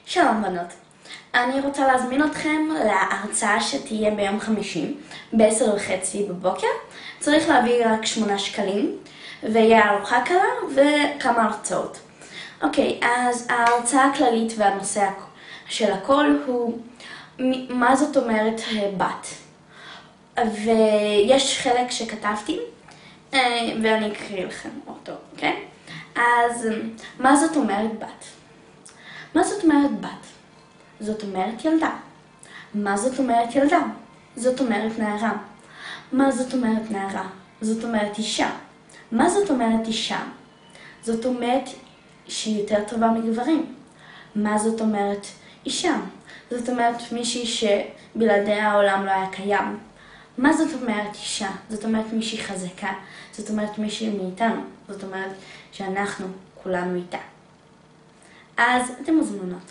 שלום בנות, אני רוצה להזמין אתכם להרצאה שתהיה ביום חמישי ב-10:30 בבוקר. צריך להביא רק 8 שקלים ויהיה ארוחה קלה וכמה הרצאות. אוקיי, אז ההרצאה הכללית והנושא של הכל הוא מה זאת אומרת בת. ויש חלק שכתבתי ואני אקריא לכם אותו, אוקיי? אז מה זאת אומרת בת? מה זאת אומרת בת? זאת אומרת ילדה. מה זאת אומרת ילדה? זאת אומרת נערה. מה זאת אומרת נערה? זאת אומרת אישה. מה זאת אומרת אישה? זאת אומרת שהיא יותר טובה מגברים. מה זאת אומרת אישה? זאת אומרת מישהי שבלעדיה העולם לא היה קיים. מה זאת אומרת אישה? זאת אומרת מישהי חזקה. זאת אומרת מישהי מאיתנו. זאת אומרת שאנחנו כולנו איתה. אז אתם מוזמנות.